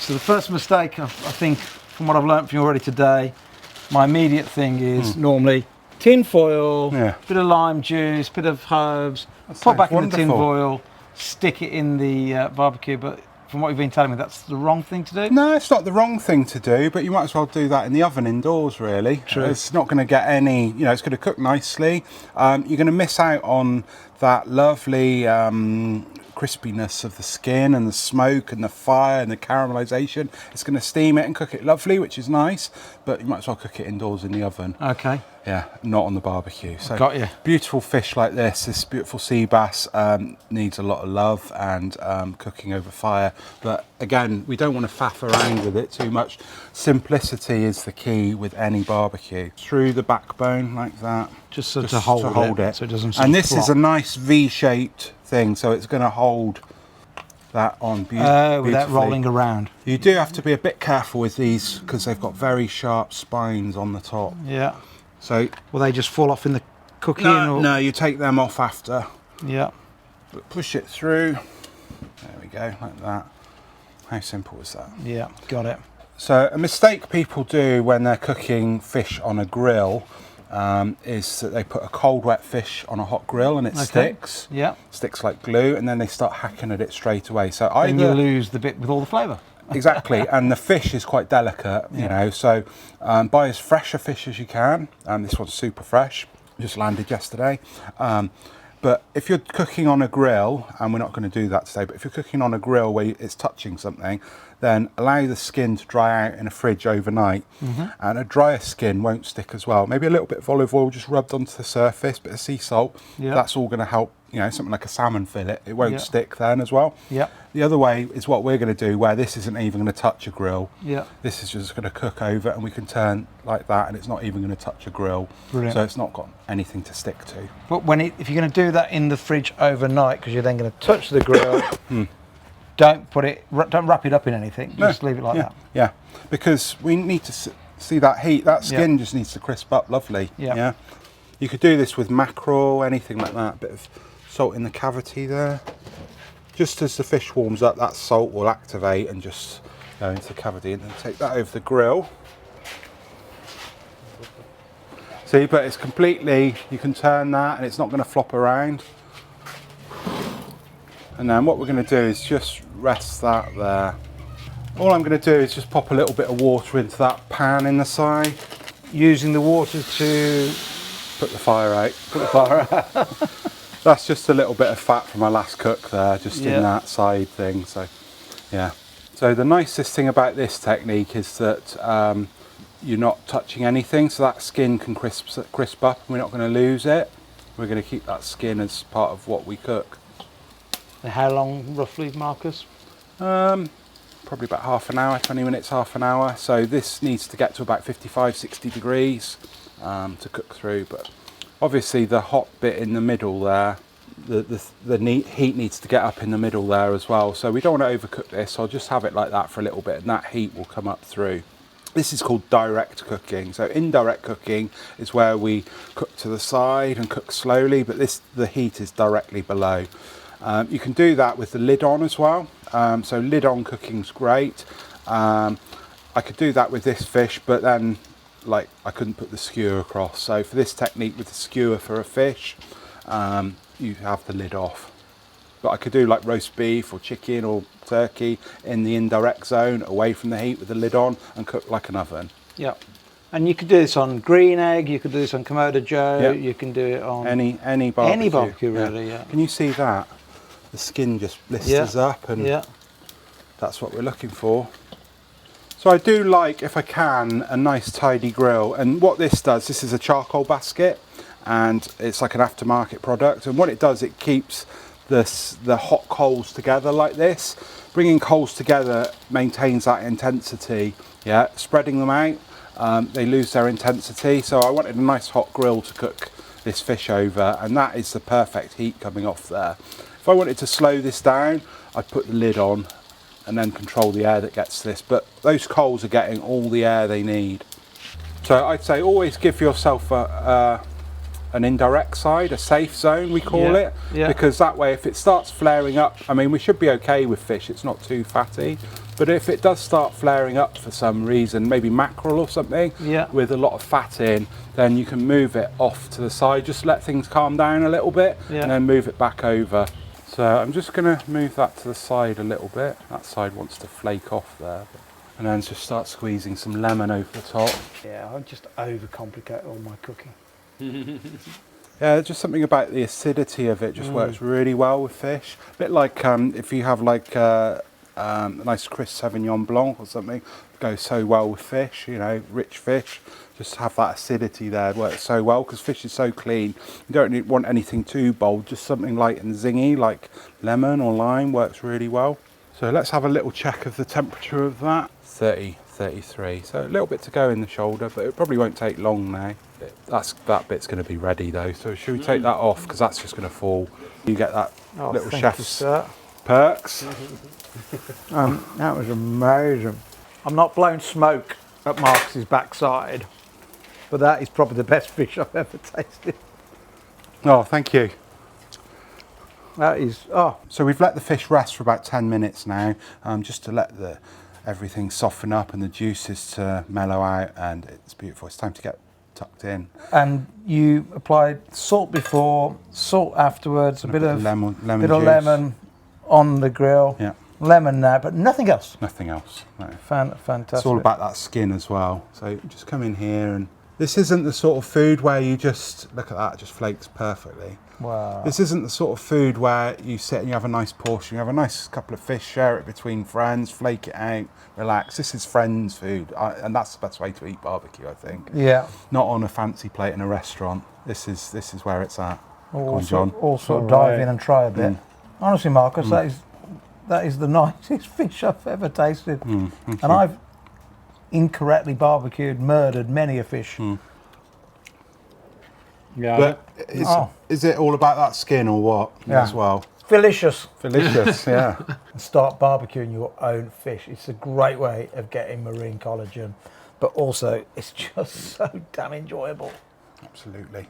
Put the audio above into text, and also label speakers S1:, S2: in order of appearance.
S1: So the first mistake, I think, from what I've learnt from you already today, my immediate thing is normally tin foil, bit of lime juice, bit of herbs, put back in the tin foil, stick it in the barbecue. But from what you've been telling me, that's the wrong thing to do?
S2: No, it's not the wrong thing to do, but you might as well do that in the oven indoors, really.
S1: True.
S2: It's not going to get any, you know, it's going to cook nicely. You're going to miss out on that lovely crispiness of the skin and the smoke and the fire and the caramelization. It's going to steam it and cook it lovely, which is nice, but you might as well cook it indoors in the oven.
S1: Okay.
S2: Yeah, not on the barbecue. So
S1: got you.
S2: Beautiful fish like this beautiful sea bass needs a lot of love and cooking over fire. But again, we don't want to faff around with it too much. Simplicity is the key with any barbecue. Through the backbone like that.
S1: Just to hold it so it doesn't
S2: And this is a nice V-shaped thing, so it's going to hold that on beautifully.
S1: Without rolling around.
S2: You do have to be a bit careful with these because they've got very sharp spines on the top.
S1: Yeah.
S2: So
S1: will they just fall off in the cooking?
S2: No, you take them off after.
S1: Yeah.
S2: But push it through. There we go, like that. How simple is that?
S1: Yeah, got it.
S2: So a mistake people do when they're cooking fish on a grill is that they put a cold wet fish on a hot grill and it sticks.
S1: Yeah.
S2: Sticks like glue, and then they start hacking at it straight away. So
S1: then you lose the bit with all the flavour.
S2: Exactly, and the fish is quite delicate, you know, so buy as fresh a fish as you can. This one's super fresh, just landed yesterday. But if you're cooking on a grill, and we're not going to do that today, but if you're cooking on a grill where it's touching something, then allow the skin to dry out in a fridge overnight. And a drier skin won't stick as well. Maybe a little bit of olive oil just rubbed onto the surface, bit of sea salt. That's all going to help, you know, something like a salmon fillet. It won't stick then as well. The other way is what we're going to do, where this isn't even going to touch a grill. This is just going to cook over, and we can turn like that, and it's not even going to touch a grill.
S1: Brilliant.
S2: So it's not got anything to stick to.
S1: But if you're going to do that in the fridge overnight, because you're then going to touch the grill, don't wrap it up in anything. Just leave it like that.
S2: Yeah, because we need to see that heat. That skin just needs to crisp up lovely. Yeah. You could do this with mackerel, anything like that. A bit of salt in the cavity there. Just as the fish warms up, that salt will activate and just go into the cavity, and then take that over the grill. See, but it's completely, you can turn that and it's not going to flop around. And then what we're going to do is just rest that there. All I'm going to do is just pop a little bit of water into that pan in the side.
S1: Using the water to
S2: put the fire out.
S1: Put the fire out.
S2: That's just a little bit of fat from my last cook there, just in that side thing. So, yeah. So the nicest thing about this technique is that you're not touching anything, so that skin can crisp up, and we're not going to lose it. We're going to keep that skin as part of what we cook.
S1: And how long, roughly, Marcus?
S2: Probably about half an hour, 20 minutes, half an hour. So this needs to get to about 55, 60 degrees to cook through, but obviously the hot bit in the middle there, the heat needs to get up in the middle there as well. So we don't want to overcook this. I'll just have it like that for a little bit, and that heat will come up through. This is called direct cooking. So indirect cooking is where we cook to the side and cook slowly, but the heat is directly below. You can do that with the lid on as well. So lid on cooking's great. I could do that with this fish, but then I couldn't put the skewer across. So for this technique with the skewer for a fish, you have the lid off. But I could do like roast beef or chicken or turkey in the indirect zone, away from the heat with the lid on, and cook like an oven.
S1: Yeah. And you could do this on green egg, you could do this on Komodo Joe, you can do it on
S2: any barbecue.
S1: Any barbecue really, yeah.
S2: Can you see that? The skin just blisters up, and that's what we're looking for. So I do like, if I can, a nice tidy grill. And what this does, this is a charcoal basket, and it's like an aftermarket product. And what it does, it keeps the hot coals together like this. Bringing coals together maintains that intensity. Yeah, spreading them out, they lose their intensity. So I wanted a nice hot grill to cook this fish over, and that is the perfect heat coming off there. If I wanted to slow this down, I'd put the lid on and then control the air that gets to this, but those coals are getting all the air they need. So I'd say always give yourself an indirect side, a safe zone we call it, because that way if it starts flaring up, I mean we should be okay with fish, it's not too fatty, But if it does start flaring up for some reason, maybe mackerel or something, with a lot of fat in, then you can move it off to the side, just let things calm down a little bit, and then move it back over. So I'm just going to move that to the side a little bit. That side wants to flake off there. And then just start squeezing some lemon over the top.
S1: Yeah, I just overcomplicate all my cooking.
S2: Yeah, just something about the acidity of it just works really well with fish. A bit like if you have like a nice crisp Sauvignon Blanc or something, it goes so well with fish, you know, rich fish. Just have that acidity there, it works so well because fish is so clean. You don't want anything too bold, just something light and zingy like lemon or lime works really well. So let's have a little check of the temperature of that. 30, 33, so a little bit to go in the shoulder, but it probably won't take long now. That bit's going to be ready though, so should we take that off because that's just going to fall. You get that little chef's perks.
S1: That was amazing. I'm not blowing smoke at Marcus's backside, but that is probably the best fish I've ever tasted.
S2: Oh, thank you.
S1: That is,
S2: So we've let the fish rest for about 10 minutes now, just to let everything soften up and the juices to mellow out, and it's beautiful. It's time to get tucked in.
S1: And you applied salt before, salt afterwards, a bit of lemon on the grill.
S2: Yeah.
S1: Lemon now, but nothing else.
S2: Nothing else. No.
S1: Fantastic.
S2: It's all about that skin as well. So just come in here, and this isn't the sort of food where you just, look at that, it just flakes perfectly.
S1: Wow.
S2: This isn't the sort of food where you sit and you have a nice portion, you have a nice couple of fish, share it between friends, flake it out, relax. This is friends food, and that's the best way to eat barbecue, I think.
S1: Yeah.
S2: Not on a fancy plate in a restaurant. This is where it's at.
S1: Also dive in and try a bit. Honestly, Marcus, that is the nicest fish I've ever tasted. And I've incorrectly barbecued, murdered many a fish.
S2: Yeah. But is it all about that skin or what as well?
S1: Delicious.
S2: Delicious, yeah.
S1: And start barbecuing your own fish. It's a great way of getting marine collagen, but also it's just so damn enjoyable.
S2: Absolutely.